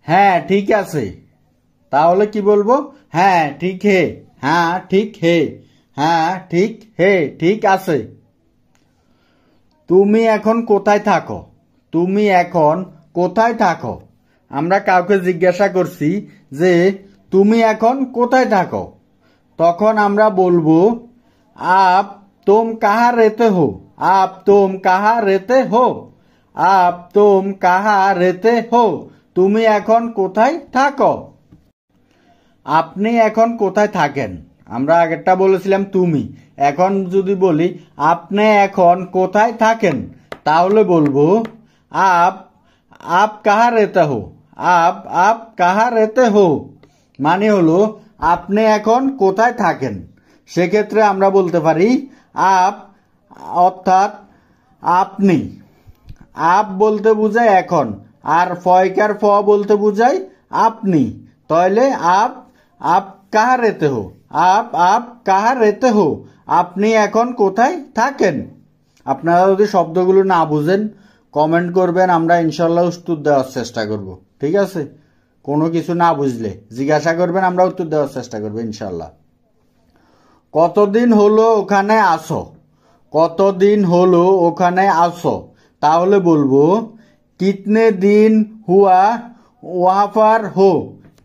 হ্যাঁ ঠিক আছে, তাহলে কি বলবো? হ্যাঁ ঠিক হে, হ্যাঁ ঠিক হে, হ্যাঁ ঠিক হে, ঠিক আছে। তুমি এখন কোথায় থাকো? তুমি এখন কোথায় থাকো? আমরা কাউকে জিজ্ঞাসা করছি যে তুমি এখন কোথায় থাকো, তখন আমরা বলবো आप तुम कहाँ रहते हो, आप तुम कहाँ रहते हो, आप तुम कहाँ रहते हो, তুমি এখন কোথায় থাকো। আপনি এখন কোথায় থাকেন, আমরা আগেরটা বলেছিলাম তুমি, এখন যদি বলি আপনি এখন কোথায় থাকেন, তাহলে বলবো आप आप कहाँ रहते हो, आप कहाँ रहते हो, মানে হলো আপনি এখন কোথায় থাকেন। সেক্ষেত্রে আমরা বলতে পারি আপ অর্থাৎ আপনি, আপ বলতে বোঝায় এখন, আর ফয়কার ফ বলতে বোঝায় আপনি, তাহলে আপ আপ কাহা রেতে হো, আপ কাহা রেতে হো, আপনি এখন কোথায় থাকেন। আপনারা যদি শব্দগুলো না বুঝেন কমেন্ট করবেন, আমরা ইনশাল্লাহ উত্তর দেওয়ার চেষ্টা করব। ঠিক আছে, কোনো কিছু না বুঝলে জিজ্ঞাসা করবেন, আমরা উত্তর দেওয়ার চেষ্টা করবো ইনশাল্লাহ। কতদিন হলো ওখানে আসো, কতদিন হলো ওখানে আসো, তাহলে বলবো কিতনে দিন হুয়া ওয়াহা पर हो,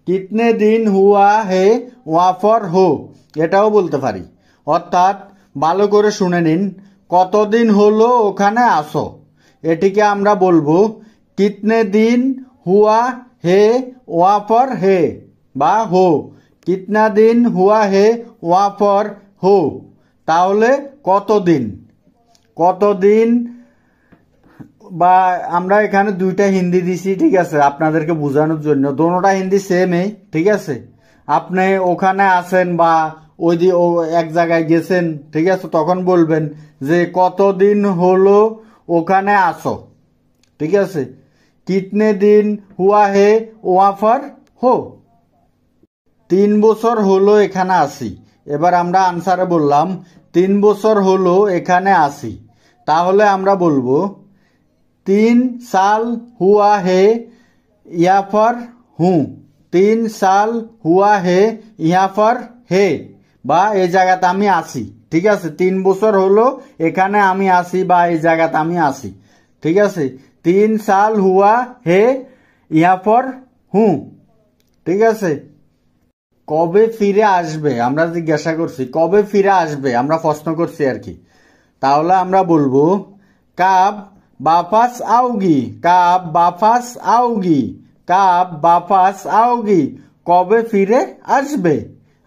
কিতনে দিন হুয়া হে ওয়াহা पर हो, এটাও বলতে পারি। অর্থাৎ ভালো করে শুনে নিন, কতদিন হলো ওখানে আসো, এটিকে আমরা বলবো কিতনে দিন হুয়া হে ওয়াহা पर है বা হো, কিতনা দিন হুয়া হে ওয়াহা पर हो, তাহলে কতদিন, কতদিন, বা আমরা এখানে দুইটা হিন্দি দিছি, ঠিক আছে, আপনাদেরকে বোঝানোর জন্য, দোনোটা হিন্দি সেমই, ঠিক আছে। আপনি ওখানে আছেন বা ওই এক জায়গায় গেছেন, ঠিক আছে, তখন বলবেন যে কতদিন হলো ওখানে আসো, ঠিক আছে, কিতনে দিন হুয়া হে ওয়াহা पर हो, 3 বছর হলো এখানে আসি। এবার আমরা আনসারে বললাম 3 বছর হলো এখানে আসি, তাহলে আমরা বলবো 3 साल हुआ है यहाँ पर हूँ, 3 साल हुआ है यहाँ पर है, বা এই জায়গাতে আমি আসি, ঠিক আছে, 3 বছর হলো এখানে আমি আসি বা এই জায়গাতে আমি আসি, ঠিক আছে, 3 साल हुआ है यहाँ पर हूँ, ঠিক আছে। কবে ফিরে আসবে, আমরা জিজ্ঞাসা করছি কবে ফিরে আসবে, আমরা প্রশ্ন করছি আর কি, তাহলে আমরা বলবো কাব বাপাস আওগি, কাব বাপাস আওগি, কাব বাপাস আওগি, কবে ফিরে আসবে,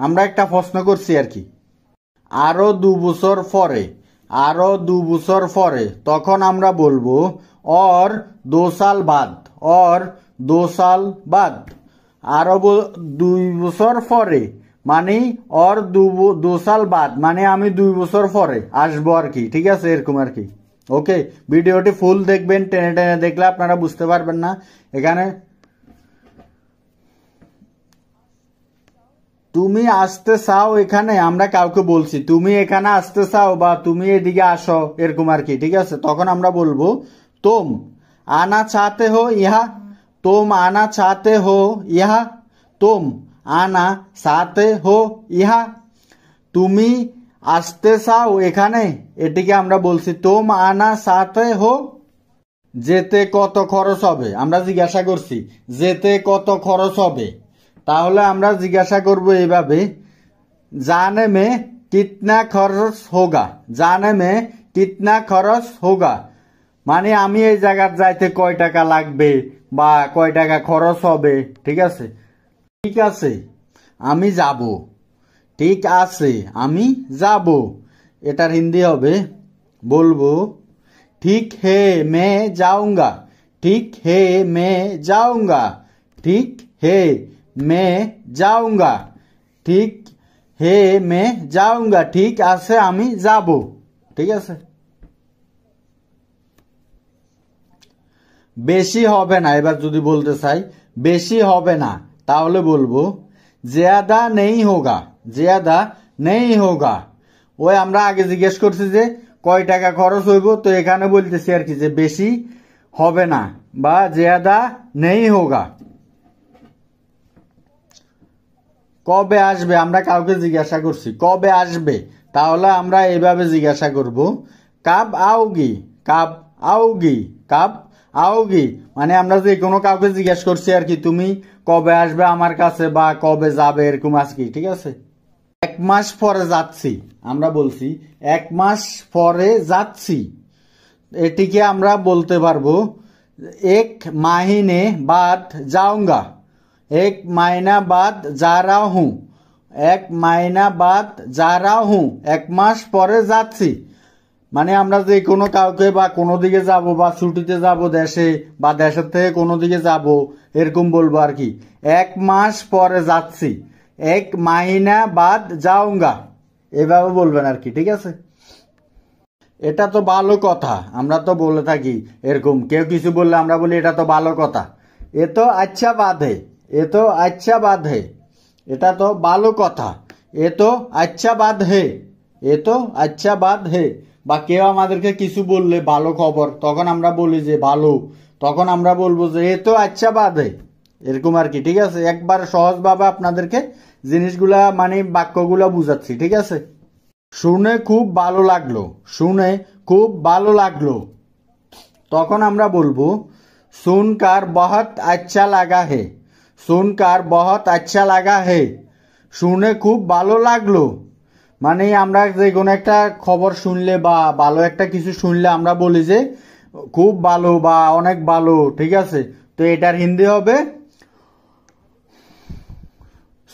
আমরা একটা প্রশ্ন করছি আর কি। আরো 2 বছর পরে, আরো 2 বছর পরে, তখন আমরা বলবো और 2 साल बाद, और 2 साल बाद, আরো 2 বছর পরে মানে और 2 साल बाद মানে আমি 2 বছর পরে আসবো আর কি, ঠিক আছে, এরকম আর কি। ওকে, ভিডিওটি ফুল দেখবেন, টেনে টেনে দেখলে আপনারা বুঝতে পারবেন না। এখানে তুমি আসতে চাও, এখানে আমরা কাউকে বলছি তুমি এখানে আসতে চাও বা তুমি এদিকে আসো, এরকম আর কি, ঠিক আছে, তখন আমরা বলবো तुम आना चाहते हो यहाँ, तुम आना चाहते हो यहाँ, तुम आना चाहते हो यहाँ, তুমি আসতে চাও এখানে, এটিকে আমরা বলছি तुम आना चाहते हो। যেতে কত খরচ হবে, আমরা জিজ্ঞাসা করছি যেতে কত খরচ হবে, তাহলে আমরা জিজ্ঞাসা করব এইভাবে जाने में कितना खर्च होगा, जाने में कितना खर्च होगा, মানে আমি এই জায়গায় যাইতে কয় টাকা লাগবে বা কয় টাকা খরচ হবে, ঠিক আছে। ঠিক আছে আমি যাব, ঠিক আছে আমি যাব, এটার হিন্দি হবে বলবো ঠিক হে মে যাউঙ্গা, ঠিক হে মে যাউঙ্গা, ঠিক হে মে যাউঙ্গা, ঠিক হে মে যাউঙ্গা, ঠিক আছে আমি যাব, ঠিক আছে। বেশি হবে না, এবার যদি বলতে চাই বেশি হবে না, তাহলে বলবো জ্যাদা নেই হোগা, জ্যাদা নেই হোগা, ওই আমরা আগে জিজ্ঞেস করছি যে কয় টাকা খরচ হইব, তো এখানে বলতেছি আর কি যে বেশি হবে না বা জ্যাদা নেই হোগা। কবে আসবে আমরা কাউকে জিজ্ঞাসা করছি কবে আসবে, তাহলে আমরা এইভাবে জিজ্ঞাসা করব, কাব আওগি, কাব আওগি, কাব আওগি। মানে আমরা যে কোনো কাউকে জিজ্ঞাসা করছি আর কি, তুমি কবে আসবে আমার কাছে বা কবে যাবে, এরকম আছে কি, ঠিক আছে। 1 মাস পরে যাচ্ছি, আমরা বলছি 1 মাস পরে যাচ্ছি, এটিকে আমরা বলতে পারবো 1 মাহিনে বাদ যাऊंगा, 1 महीना बाद जा रहा हूं, 1 महीना बाद जा रहा हूं, 1 মাস পরে যাচ্ছি। মানে আমরা যে কোনো কাউকে বা কোনো দিকে যাব বা ছুটিতে যাব দেশে বা দেশের থেকে কোনো দিকে যাব, এরকম বলবো আর কি, 1 মাস পরে যাচ্ছি, 1 महीना बाद जाऊंगा, এভাবে বলবেন আর কি, ঠিক আছে। এটা তো ভালো কথা, আমরা তো বলে থাকি এরকম, কেউ কিছু বললে আমরা বলি এটা তো ভালো কথা, এ তো আচ্ছা বাত হে, এ তো আচ্ছা বাত হে, এটা তো ভালো কথা, এ তো আচ্ছা বাত হে, এ তো আচ্ছা বাত হে। বা কেউ আমাদেরকে কিছু বললে ভালো খবর, তখন আমরা বলি যে ভালো, তখন আমরা বলবো যে এ তো আচ্ছা বাত হে, এরকম আর কি, ঠিক আছে। একবার সহজভাবে আপনাদেরকে জিনিসগুলা মানে বাক্যগুলা বুঝাচ্ছি, ঠিক আছে। শুনে খুব ভালো লাগলো, শুনে খুব ভালো লাগলো, তখন আমরা বলবো सुनकर बहुत अच्छा लगा है, सुनकर बहुत अच्छा लगा है। শুনে খুব ভালো লাগলো মানে আমরা যে কোনো একটা খবর শুনলে বা ভালো একটা কিছু শুনলে আমরা বলি যে খুব ভালো বা অনেক ভালো, ঠিক আছে। তো এটার হিন্দি হবে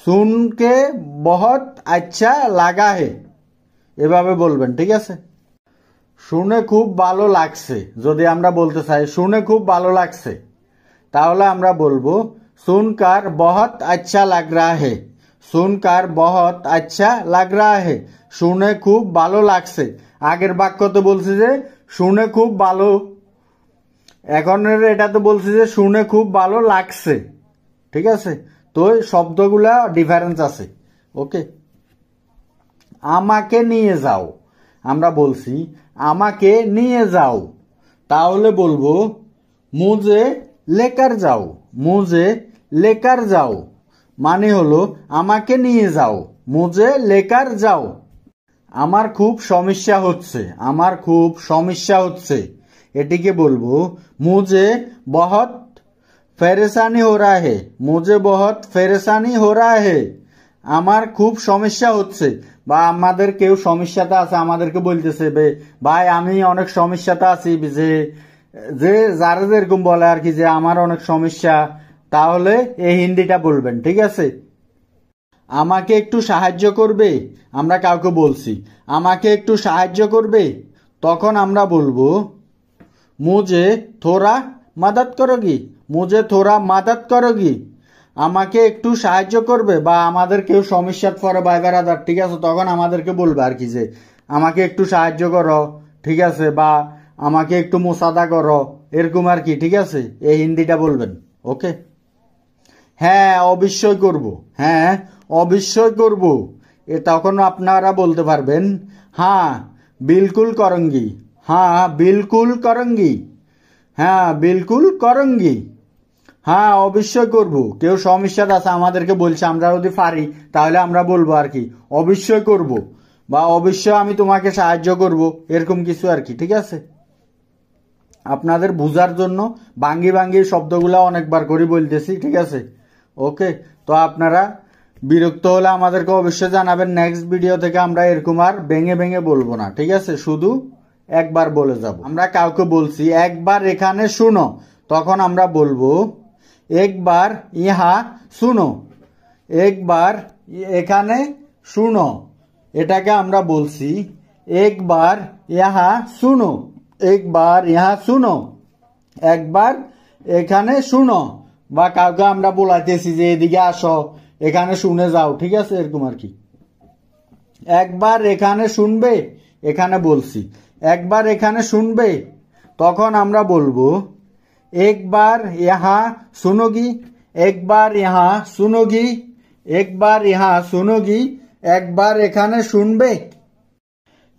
सुनके बहुत अच्छा लगा है, এভাবে বলবেন, ঠিক আছে। শুনে খুব ভালো লাগছে, যদি আমরা বলতে চাই শুনে খুব ভালো লাগছে, তাহলে আমরা বলবো सुनकर बहुत अच्छा लग रहा है, सुनकर बहुत अच्छा लग रहा है। শুনে খুব ভালো লাগছে, আগের বাক্য তো বলছি যে শুনে খুব ভালো, এখন এটা তো বলছি যে শুনে খুব ভালো লাগছে, ঠিক আছে। তো শব্দগুলা ডিফারেন্স আছে, ওকে। আমাকে নিয়ে যাও, আমরা বলছি আমাকে নিয়ে যাও, তাহলে বলবো মুঝে লেকার যাও, মুঝে লেকার যাও, মানে হলো আমাকে নিয়ে যাও, মুঝে লেকার যাও। আমার খুব সমস্যা হচ্ছে, আমার খুব সমস্যা হচ্ছে, এটিকে বলবো মুঝে বহুত परेशानी हो रहा है, मुझे बहुत परेशानी हो रहा है। আমার খুব সমস্যা হচ্ছে, বা আমাদের কেউ সমস্যাতে আছে আমাদেরকে বলতেছে ভাই আমি অনেক সমস্যাতে আছি, যে যে যারা যেরকম বলে আর কি যে আমার অনেক সমস্যা, তাহলে এই হিন্দিটা বলবেন, ঠিক আছে। আমাকে একটু সাহায্য করবে, আমরা কাউকে বলছি আমাকে একটু সাহায্য করবে, তখন আমরা বলবো মুঝে থোড়া মাদাত করোগি, মুঝে থোড়া মাদাত করোগি। আমাকে একটু সাহায্য করবে, বা আমাদের কেউ সমস্যাত পড়ে ভাই বেড়াদার, ঠিক আছে, তখন আমাদেরকে বলবে আর কি যে আমাকে একটু সাহায্য করো, ঠিক আছে, বা আমাকে একটু মোসাদা করো, এরকম আর কি, ঠিক আছে। এই হিন্দিটা বলবেন, ওকে। হ্যাঁ অবশ্যই করব, হ্যাঁ অবশ্যই করব, এ তখন আপনারা বলতে পারবেন হ্যাঁ বিলকুল করঙ্গি, হ্যাঁ বিলকুল করঙ্গি, হ্যাঁ বিলকুল করঙ্গি, হ্যাঁ অবশ্যই করব। কেউ সমস্যা আছে আমাদেরকে বলছে, আমরা যদি পারি তাহলে আমরা বলবো আর কি অবশ্যই করব, বা অবশ্যই আমি তোমাকে সাহায্য করব, এরকম কিছু আর কি, ঠিক আছে। আপনাদের বুঝার জন্য ভাঙ্গি ভাঙ্গি শব্দগুলো অনেকবার করে বলতেছি, ঠিক আছে, ওকে। তো আপনারা বিরক্ত হলে আমাদেরকে অবশ্যই জানাবেন, নেক্সট ভিডিও থেকে আমরা এরকম আর ভেঙে ভেঙে বলবো না, ঠিক আছে, শুধু একবার বলে যাব। আমরা কাউকে বলছি একবার এখানে শুনো, তখন আমরা বলবো একবার ইহা শুনো, একবার এখানে শুনো, এটাকে আমরা বলছি একবার ইহা শুনো, একবার ইহা শুনো, একবার এখানে শুনো। বা কাউকে আমরা বলাইতেছি যে এদিকে আসো, এখানে শুনে যাও, ঠিক আছে, এরকম আর কি। একবার এখানে শুনবে, এখানে বলছি একবার এখানে শুনবে, তখন আমরা বলবো একবার ইহা শুনোগি, একবার ইহা শুনোগি, একবার ইহা শুনোগি, একবার এখানে শুনবে।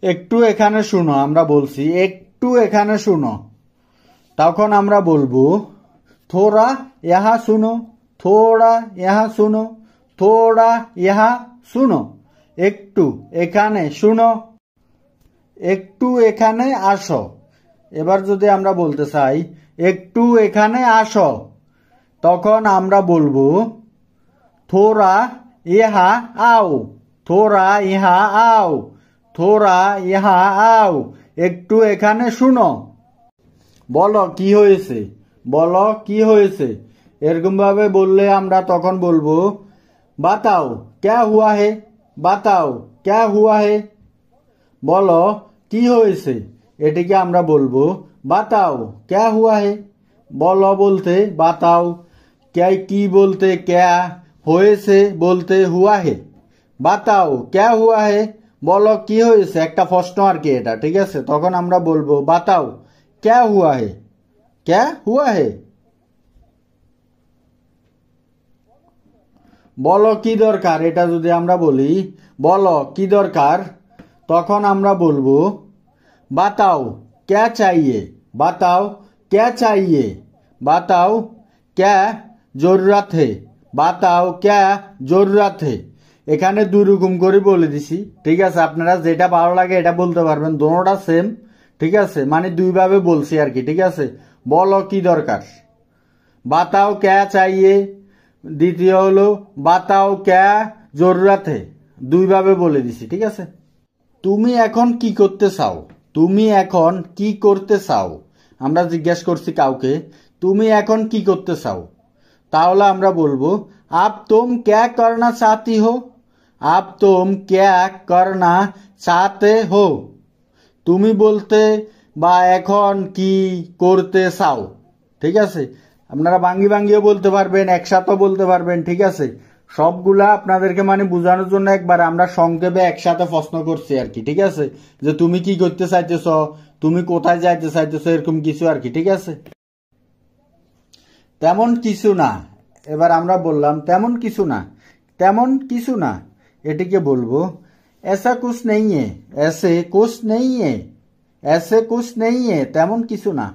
একটু এখানে শুনো, আমরা বলছি একটু এখানে শুনো, তখন আমরা বলবো থোড়া ইহা শুনো, থোড়া ইহা শুনো, थोड़ा यहाँ सुनो, একটু এখানে শুনো, একটু এখানে আসো। এবার যদি আমরা বলতে চাই একটু এখানে আসো, তখন আমরা বলবো थोड़ा यहाँ आओ, थोड़ा यहाँ आओ, थोड़ा यहाँ आओ, একটু এখানে শুনো। বলো কি হয়েছে, বলো কি হয়েছে, এরকম ভাবে বললে আমরা তখন বলবো বাতাও क्या हुआ है, বাতাও क्या हुआ है। বলো কি হয়েছে, এটিকে আমরা বলবো বাতাও क्या हुआ है। বলো বলতে বাতাও, क्या কি বলতে क्या, হয়েছে বলতে হুয়া হে। বাতাও क्या हुआ है, বলো কি হয়েছে, একটা প্রশ্ন আর কি এটা, ঠিক আছে। তখন আমরা বলবো বাতাও क्या हुआ है, क्या हुआ है। বলো কি দরকার, এটা যদি আমরা বলি বলো কি দরকার, তখন আমরা বলবো বাতাও क्या चाहिए, বাতাও क्या चाहिए, বাতাও क्या জরুরত है, বাতাও क्या জরুরত है। এখানে দুই রকম করে বলে দিছি, ঠিক আছে। আপনারা যেটা ভালো লাগে এটা বলতে পারবেন, দোনোটা সেম, ঠিক আছে। মানে দুইভাবে বলছি আর কি, ঠিক আছে। বলো কি দরকার, বাতাও क्या चाहिए, দ্বিতীয় হলো বাতাও क्या জরুরত है, দুইভাবে বলে দিছি, ঠিক আছে। তুমি এখন কি করতে চাও, তুমি এখন কি করতে চাও। আমরা জিজ্ঞেস করছি কাউকে তুমি এখন কি করতে চাও, তাহলে আমরা বলবো आप तुम क्या करना चाहती हो, आप तुम क्या करना चाहते हो। তুমি বলতে বা এখন কি করতে চাও, ঠিক আছে। আপনারা ভাঙ্গি ভাঙ্গিও বলতে পারবেন, একসাথেও বলতে পারবেন, ঠিক আছে। সবগুলা আপনাদেরকে মানে বোঝানোর জন্য একবার আমরা সংক্ষেপে একসাথে প্রশ্ন করছি আর কি, ঠিক আছে। যে তুমি কি করতে চাইতেছ, তুমি কোথায় যাইতে চাইতেছ, এরকম কিছু আর কি, ঠিক আছে। তেমন কিছু না, এবার আমরা বললাম তেমন কিছু না, তেমন কিছু না, এটিকে বলবো ऐसा कुछ नहीं है, ऐसे कुछ नहीं है, ऐसे कुछ नहीं है, তেমন কিছু না।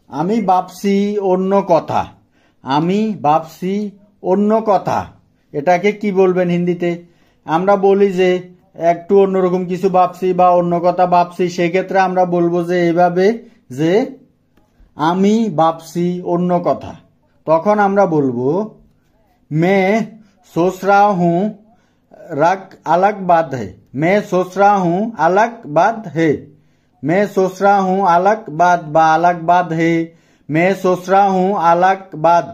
আমি ভাবছি অন্য কথা, আমি ভাবছি অন্য কথা, এটাকে কি বলবেন হিন্দিতে। আমরা বলি যে একটু অন্যরকম কিছু ভাবছি বা অন্য কথা ভাবছি, সেক্ষেত্রে আমরা বলবো যে এইভাবে যে আমি ভাবছি অন্য কথা। তখন আমরা বলবো मैं सोच रहा हूँ रक अलग बात है, मैं सोच रहा हूँ अलग बात है, मैं सोच रहा हूँ अलग बात বা अलग बात है, मैं सोच रहा हूँ अलग बात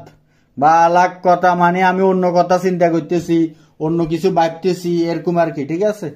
বা अलग কথা মানে আমি অন্য কথা চিন্তা করতেছি, অন্য কিছু ভাবতেছি, এরকম আর কি, ঠিক আছে।